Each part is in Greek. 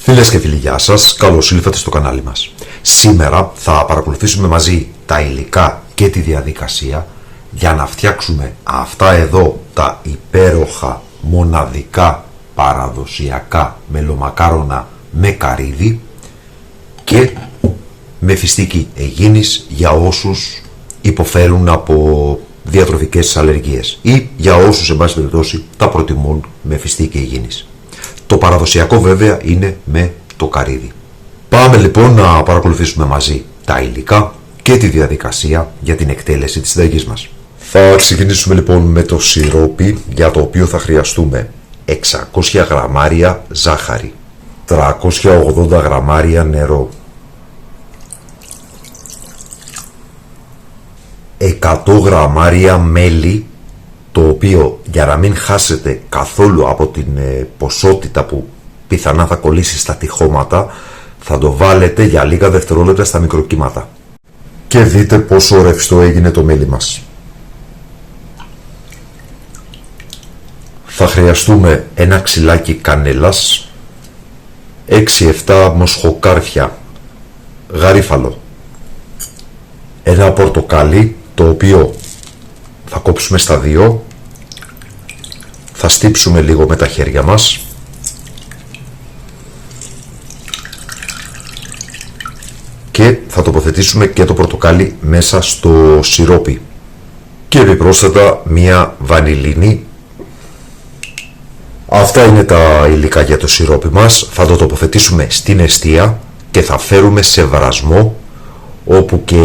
Φίλες και φίλοι, γεια σας, καλώς ήλθατε στο κανάλι μας. Σήμερα θα παρακολουθήσουμε μαζί τα υλικά και τη διαδικασία για να φτιάξουμε αυτά εδώ τα υπέροχα, μοναδικά, παραδοσιακά μελομακάρονα με καρύδι και με φιστίκι αιγίνης για όσους υποφέρουν από διατροφικές αλλεργίες ή για όσους, εν πάση περιπτώσει, τα προτιμούν με φιστίκι αιγίνης. Το παραδοσιακό βέβαια είναι με το καρύδι. Πάμε λοιπόν να παρακολουθήσουμε μαζί τα υλικά και τη διαδικασία για την εκτέλεση της συνταγής μας. Θα ξεκινήσουμε λοιπόν με το σιρόπι, για το οποίο θα χρειαστούμε 600 γραμμάρια ζάχαρη, 380 γραμμάρια νερό, 100 γραμμάρια μέλι, το οποίο, για να μην χάσετε καθόλου από την ποσότητα που πιθανά θα κολλήσει στα τυχώματα, θα το βάλετε για λίγα δευτερόλεπτα στα μικροκύματα. Και δείτε πόσο ρευστό έγινε το μέλι μας. Θα χρειαστούμε ένα ξυλάκι κανέλας, 6-7 μοσχοκάρφια γαρίφαλο, ένα πορτοκάλι, το οποίο θα κόψουμε στα δύο, θα στύψουμε λίγο με τα χέρια μας και θα τοποθετήσουμε και το πορτοκάλι μέσα στο σιρόπι και επιπρόσθετα μία βανιλίνη. Αυτά είναι τα υλικά για το σιρόπι μας. Θα το τοποθετήσουμε στην εστία και θα φέρουμε σε βρασμό, όπου και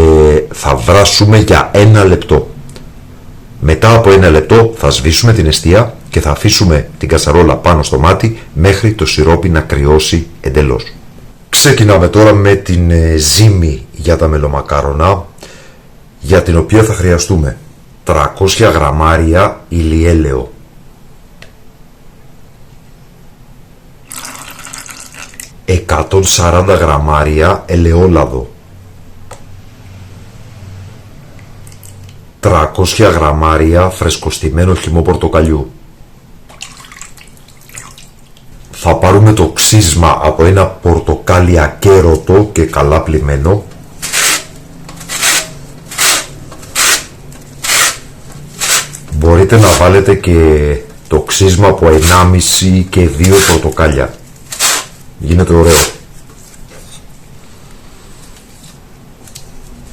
θα βράσουμε για 1 λεπτό. Μετά από 1 λεπτό θα σβήσουμε την εστία και θα αφήσουμε την κατσαρόλα πάνω στο μάτι μέχρι το σιρόπι να κρυώσει εντελώς. Ξεκινάμε τώρα με την ζύμη για τα μελομακάρονα, για την οποία θα χρειαστούμε 300 γραμμάρια ηλιέλαιο, 140 γραμμάρια ελαιόλαδο, 300 γραμμάρια φρεσκοστημένο χυμό πορτοκαλιού. Θα πάρουμε το ξύσμα από ένα πορτοκάλι ακέρωτο και καλά πλυμμένο. Μπορείτε να βάλετε και το ξύσμα από 1,5 και 2 πορτοκάλια. Γίνεται ωραίο.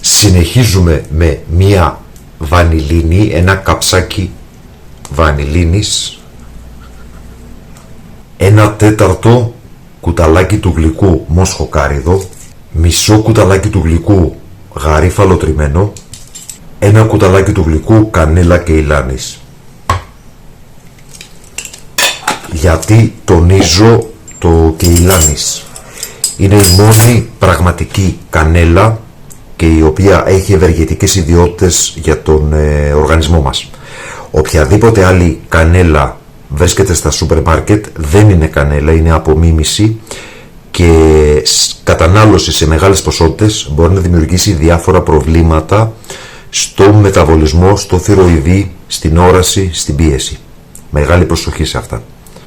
Συνεχίζουμε με μία βανιλίνη, ένα καψάκι βανιλίνης, 1/4 κουταλάκι του γλυκού μοσχοκάριδο, μισό κουταλάκι του γλυκού γαρίφαλο τριμμένο, 1 κουταλάκι του γλυκού κανέλα και ηλάνης. Γιατί τονίζω το κεϊλάνης? Είναι η μόνη πραγματική κανέλα και η οποία έχει ευεργετικές ιδιότητες για τον οργανισμό μας. Οποιαδήποτε άλλη κανέλα βρίσκεται στα σούπερ μάρκετ δεν είναι κανέλα, είναι απομίμηση και κατανάλωση σε μεγάλες ποσότητες μπορεί να δημιουργήσει διάφορα προβλήματα στο μεταβολισμό, στο θυροειδή, στην όραση, στην πίεση. Μεγάλη προσοχή σε αυτά.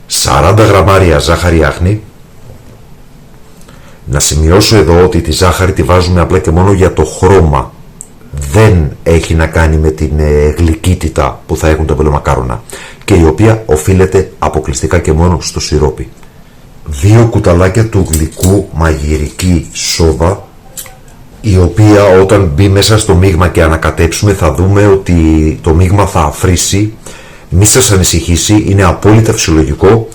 40 γραμμάρια ζάχαρη άχνη. Να σημειώσω εδώ ότι τη ζάχαρη τη βάζουμε απλά και μόνο για το χρώμα. Δεν έχει να κάνει με την γλυκύτητα που θα έχουν τα μελομακάρονα και η οποία οφείλεται αποκλειστικά και μόνο στο σιρόπι. 2 κουταλάκια του γλυκού μαγειρική σόδα, η οποία όταν μπει μέσα στο μείγμα και ανακατέψουμε θα δούμε ότι το μείγμα θα αφρίσει. Μη σας ανησυχήσει, είναι απόλυτα φυσιολογικό.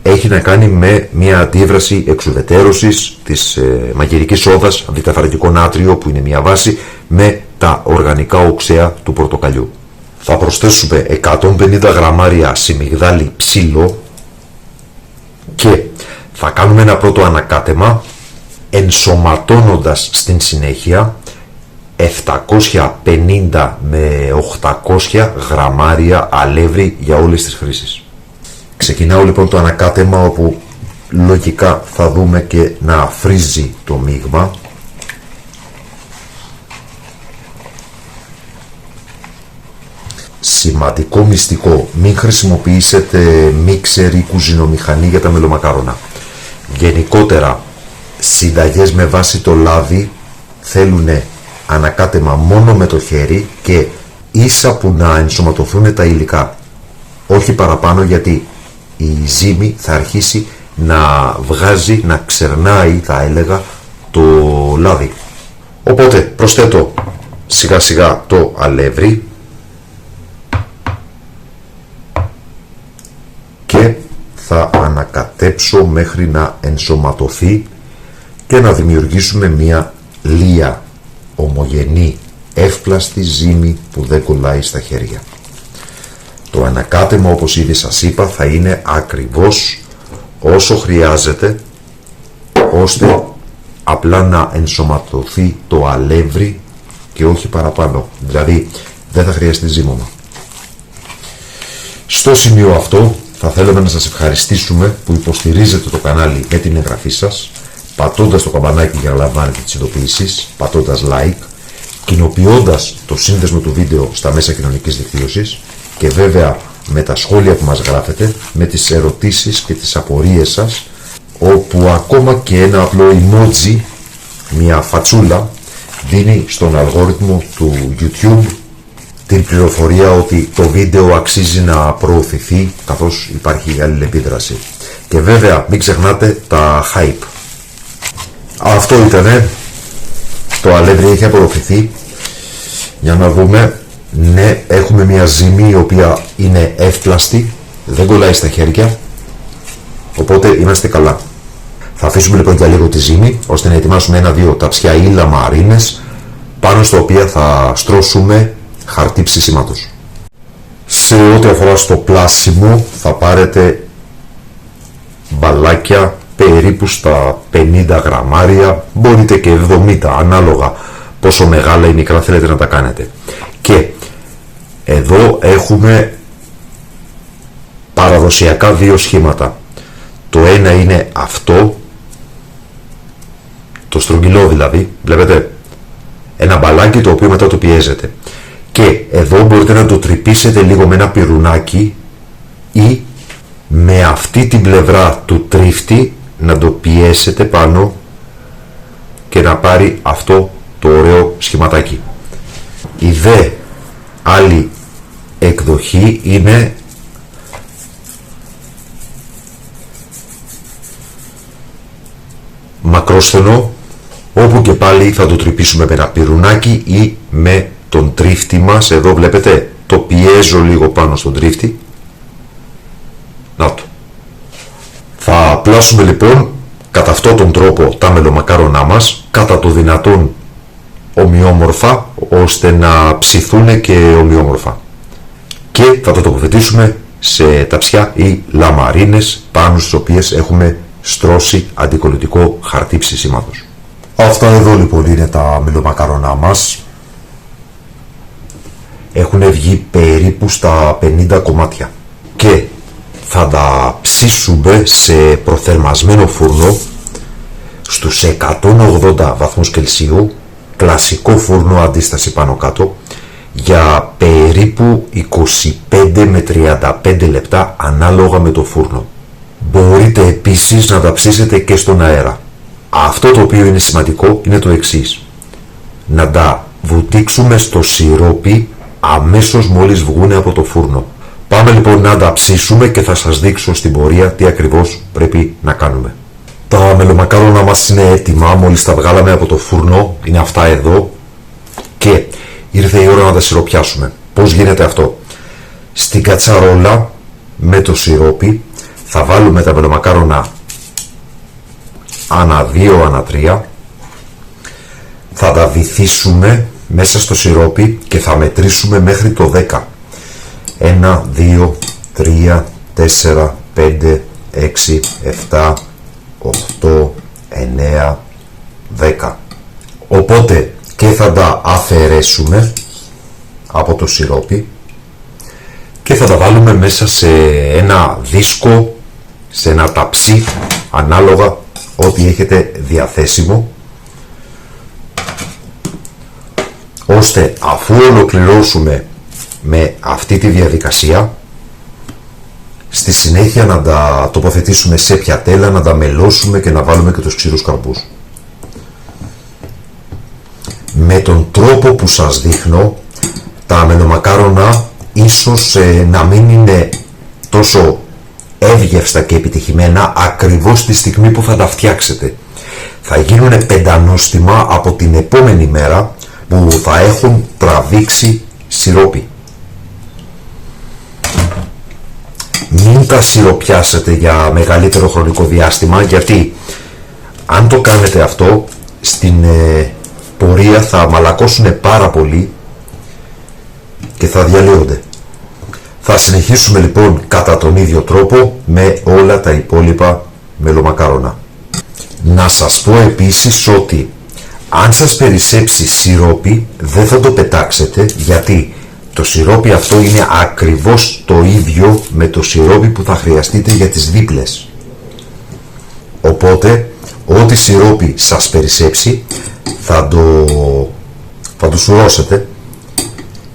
Έχει να κάνει με μια αντίδραση εξουδετερώσης της μαγειρικής σόδας, β' νάτριο που είναι μια βάση, με τα οργανικά οξέα του πορτοκαλιού. Θα προσθέσουμε 150 γραμμάρια σιμιγδάλι ψήλο και θα κάνουμε ένα πρώτο ανακάτεμα, ενσωματώνοντας στην συνέχεια 750 με 800 γραμμάρια αλεύρι για όλες τις χρήσεις. Ξεκινάω λοιπόν το ανακάτεμα, όπου λογικά θα δούμε και να αφρίζει το μείγμα. Σημαντικό μυστικό: μην χρησιμοποιήσετε μίξερ ή κουζινομηχανή για τα μελομακάρονα. γενικότερα συνταγές με βάση το λάδι θέλουν ανακάτεμα μόνο με το χέρι και ίσα που να ενσωματωθούν τα υλικά, όχι παραπάνω, γιατί η ζύμη θα αρχίσει να βγάζει, να ξερνάει, θα έλεγα, το λάδι. Οπότε προσθέτω σιγά σιγά το αλεύρι και θα ανακατέψω μέχρι να ενσωματωθεί και να δημιουργήσουμε μια λία, ομογενή, εύπλαστη ζύμη που δεν κολλάει στα χέρια. Το ανακάτεμα, όπως ήδη σας είπα, θα είναι ακριβώς όσο χρειάζεται, ώστε απλά να ενσωματωθεί το αλεύρι και όχι παραπάνω. Δηλαδή δεν θα χρειαστεί ζύμωμα. Στο σημείο αυτό θα θέλαμε να σας ευχαριστήσουμε που υποστηρίζετε το κανάλι με την εγγραφή σας, πατώντας το καμπανάκι για να λαμβάνετε τις ειδοποιήσεις, πατώντας like, κοινοποιώντας το σύνδεσμο του βίντεο στα μέσα κοινωνικής δικτύωσης και βέβαια με τα σχόλια που μας γράφετε, με τις ερωτήσεις και τις απορίες σας, όπου ακόμα και ένα απλό emoji, μια φατσούλα, δίνει στον αλγόριθμο του YouTube την πληροφορία ότι το βίντεο αξίζει να προωθηθεί, καθώς υπάρχει αλληλεπίδραση. Και βέβαια μην ξεχνάτε τα hype. Αυτό ήτανε. Το αλεύρι έχει απορροφηθεί. Για να δούμε. Ναι, έχουμε μια ζύμη η οποία είναι εύπλαστη, δεν κολλάει στα χέρια, οπότε είμαστε καλά. Θα αφήσουμε λοιπόν για λίγο τη ζύμη, ώστε να ετοιμάσουμε ένα-δύο ταψιά ή λαμαρίνες, πάνω στα οποία θα στρώσουμε χαρτί ψησίματος. Σε ό,τι αφορά στο πλάσιμο, θα πάρετε μπαλάκια περίπου στα 50 γραμμάρια, μπορείτε και 70, ανάλογα πόσο μεγάλα ή μικρά θέλετε να τα κάνετε. Και εδώ έχουμε παραδοσιακά δύο σχήματα. Το ένα είναι αυτό, το στρογγυλό δηλαδή, βλέπετε, ένα μπαλάκι το οποίο μετά το πιέζετε. Και εδώ μπορείτε να το τρυπήσετε λίγο με ένα πυρουνάκι ή με αυτή την πλευρά του τρίφτη να το πιέσετε πάνω και να πάρει αυτό το ωραίο σχηματάκι. Η δε άλλη εκδοχή είναι μακρόσθενο, όπου και πάλι θα το τρυπήσουμε με ένα πυρουνάκι ή με τον τρίφτη μας. Εδώ βλέπετε, το πιέζω λίγο πάνω στον τρίφτη. Να το. Θα πλάσουμε λοιπόν κατά αυτόν τον τρόπο τα μελομακάρονά μας, κατά το δυνατόν ομοιόμορφα, ώστε να ψηθούν και ομοιόμορφα. Και θα το τοποθετήσουμε σε ταψιά ή λαμαρίνες, πάνω στις οποίες έχουμε στρώσει αντικολλητικό χαρτί ψησίματος. Αυτά εδώ λοιπόν είναι τα μελομακάρονά μας. Έχουν βγει περίπου στα 50 κομμάτια και θα τα ψήσουμε σε προθερμασμένο φούρνο στους 180 βαθμούς Κελσίου, κλασικό φούρνο αντίσταση πάνω κάτω, για περίπου 25 με 35 λεπτά ανάλογα με το φούρνο. Μπορείτε επίσης να τα ψήσετε και στον αέρα. Αυτό το οποίο είναι σημαντικό είναι το εξής: να τα βουτήξουμε στο σιρόπι αμέσως μόλις βγούνε από το φούρνο. Πάμε λοιπόν να τα ψήσουμε και θα σας δείξω στην πορεία τι ακριβώς πρέπει να κάνουμε. Τα μελομακάρονα μας είναι έτοιμα, μόλις τα βγάλαμε από το φούρνο, είναι αυτά εδώ και ήρθε η ώρα να τα σιροπιάσουμε. Πώς γίνεται αυτό? Στην κατσαρόλα με το σιρόπι θα βάλουμε τα μελομακάρονα ανά 2, ανά 3, θα τα βυθίσουμε μέσα στο σιρόπι και θα μετρήσουμε μέχρι το 10. 1, 2, 3, 4, 5, 6, 7, 8, 9, 10. Οπότε και θα τα αφαιρέσουμε από το σιρόπι και θα τα βάλουμε μέσα σε ένα δίσκο, σε ένα ταψί, ανάλογα ό,τι έχετε διαθέσιμο, ώστε αφού ολοκληρώσουμε με αυτή τη διαδικασία Στη συνέχεια να τα τοποθετήσουμε σε πιατέλα, να τα μελώσουμε και να βάλουμε και τους ξηρούς καρπούς. Με τον τρόπο που σας δείχνω, τα μελομακάρονα ίσως να μην είναι τόσο εύγευστα και επιτυχημένα ακριβώς τη στιγμή που θα τα φτιάξετε. Θα γίνουν πεντανόστιμα από την επόμενη μέρα που θα έχουν τραβήξει σιρόπι. Μην τα σιροπιάσετε για μεγαλύτερο χρονικό διάστημα, γιατί αν το κάνετε αυτό στην πορεία θα μαλακώσουν πάρα πολύ και θα διαλύονται. Θα συνεχίσουμε λοιπόν κατά τον ίδιο τρόπο με όλα τα υπόλοιπα μελομακάρονα. Να σας πω επίσης ότι αν σας περισσέψει σιρόπι δεν θα το πετάξετε, γιατί το σιρόπι αυτό είναι ακριβώς το ίδιο με το σιρόπι που θα χρειαστείτε για τις δίπλες. Οπότε ό,τι σιρόπι σας περισσέψει θα το σουρώσετε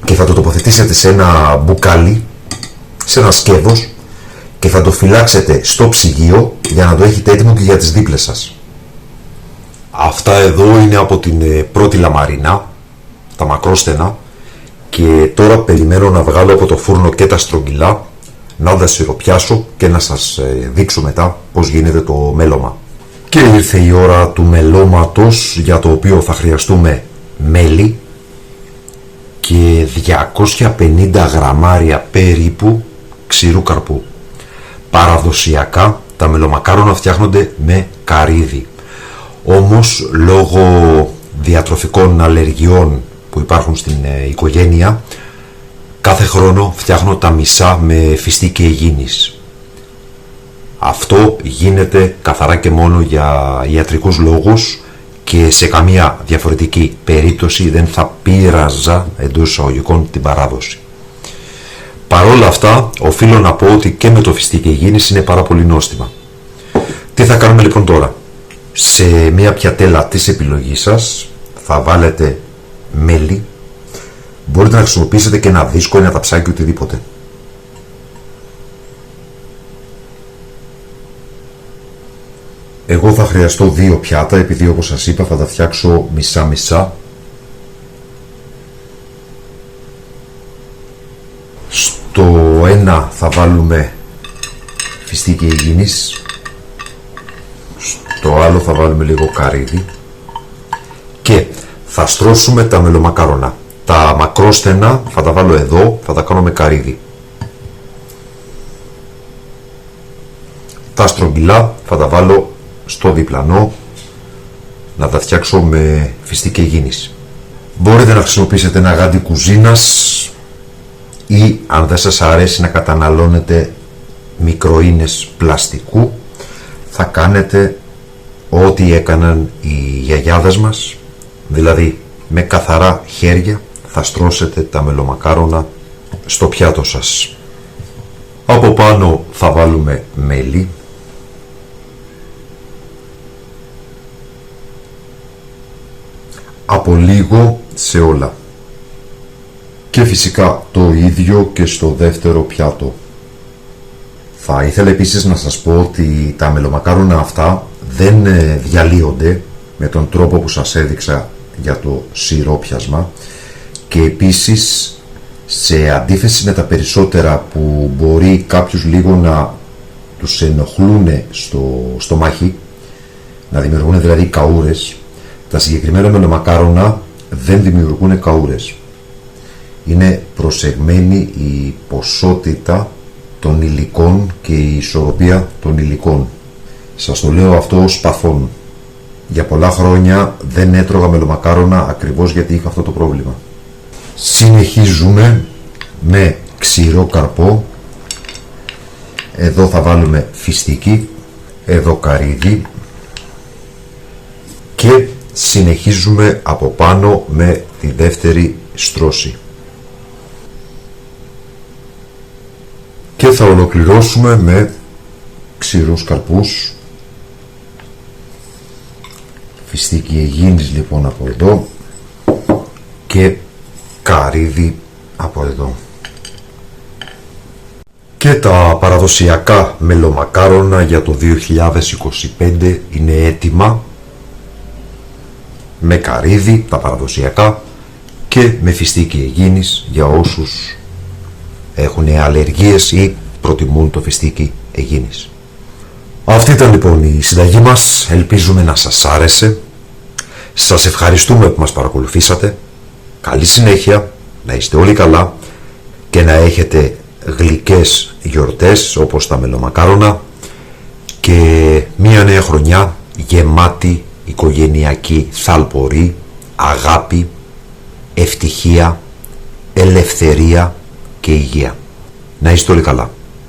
και θα το τοποθετήσετε σε ένα μπουκάλι, σε ένα σκεύος, και θα το φυλάξετε στο ψυγείο για να το έχετε έτοιμο και για τις δίπλες σας. Αυτά εδώ είναι από την πρώτη λαμαρίνα, τα μακρόστενα, και τώρα περιμένω να βγάλω από το φούρνο και τα στρογγυλά, να τα σιροπιάσω και να σας δείξω μετά πώς γίνεται το μέλωμα. Και ήρθε η ώρα του μελώματος, για το οποίο θα χρειαστούμε μέλι και 250 γραμμάρια περίπου ξηρού καρπού. Παραδοσιακά τα μελομακάρονα φτιάχνονται με καρύδι. Όμως λόγω διατροφικών αλλεργιών που υπάρχουν στην οικογένεια, κάθε χρόνο φτιάχνω τα μισά με φιστίκι αιγίνης. Αυτό γίνεται καθαρά και μόνο για ιατρικούς λόγους και σε καμία διαφορετική περίπτωση δεν θα πείραζα εντός εισαγωγικών την παράδοση. Παρόλα αυτά, οφείλω να πω ότι και με το φιστίκι αιγίνης είναι πάρα πολύ νόστιμα. Τι θα κάνουμε λοιπόν τώρα? Σε μια πιατέλα της επιλογής σας θα βάλετε μέλι. Μπορείτε να χρησιμοποιήσετε και ένα δίσκο, ένα ταψάκι, οτιδήποτε. Εγώ θα χρειαστώ 2 πιάτα, επειδή όπως σας είπα θα τα φτιάξω μισά-μισά. Στο ένα θα βάλουμε φιστίκι αιγίνης, στο άλλο θα βάλουμε λίγο καρύδι και θα στρώσουμε τα μελομακάρονα. Τα μακρόστενα θα τα βάλω εδώ, θα τα κάνω με καρύδι. Τα στρογγυλά θα τα βάλω στο διπλανό, να τα φτιάξω με φιστίκι αιγίνης. Μπορείτε να χρησιμοποιήσετε ένα γάντι κουζίνας ή, αν δεν σας αρέσει να καταναλώνετε μικροίνες πλαστικού, θα κάνετε ό,τι έκαναν οι γιαγιάδες μας, δηλαδή με καθαρά χέρια θα στρώσετε τα μελομακάρονα στο πιάτο σας. Από πάνω θα βάλουμε μέλι, από λίγο σε όλα, και φυσικά το ίδιο και στο δεύτερο πιάτο. Θα ήθελα επίσης να σας πω ότι τα μελομακάρονα αυτά δεν διαλύονται με τον τρόπο που σας έδειξα για το σιρόπιασμα, και επίσης σε αντίθεση με τα περισσότερα που μπορεί κάποιους λίγο να τους ενοχλούν στο στομάχι, να δημιουργούν δηλαδή καούρες, τα συγκεκριμένα μελομακάρονα δεν δημιουργούν καούρες. Είναι προσεγμένη η ποσότητα των υλικών και η ισορροπία των υλικών. Σας το λέω αυτό ως παθόν. Για πολλά χρόνια δεν έτρωγα μελομακάρονα ακριβώς γιατί είχα αυτό το πρόβλημα. Συνεχίζουμε με ξηρό καρπό. Εδώ θα βάλουμε φιστίκι, εδώ καρύδι, και συνεχίζουμε από πάνω με τη δεύτερη στρώση. Και θα ολοκληρώσουμε με ξηρούς καρπούς. Φιστίκι αιγίνης λοιπόν από εδώ και καρύδι από εδώ. Και Και τα παραδοσιακά μελομακάρονα για το 2025 είναι έτοιμα, με καρύδι, τα παραδοσιακά, και με φιστίκι Αιγίνης για όσους έχουν αλλεργίες ή προτιμούν το φιστίκι Αιγίνης. Αυτή ήταν λοιπόν η συνταγή μας, ελπίζουμε να σας άρεσε. Σας ευχαριστούμε που μας παρακολουθήσατε. Καλή συνέχεια, να είστε όλοι καλά και να έχετε γλυκές γιορτές όπως τα μελομακάρονα και μία νέα χρονιά γεμάτη οικογενειακή θαλπορή, αγάπη, ευτυχία, ελευθερία και υγεία. Να είστε όλοι καλά.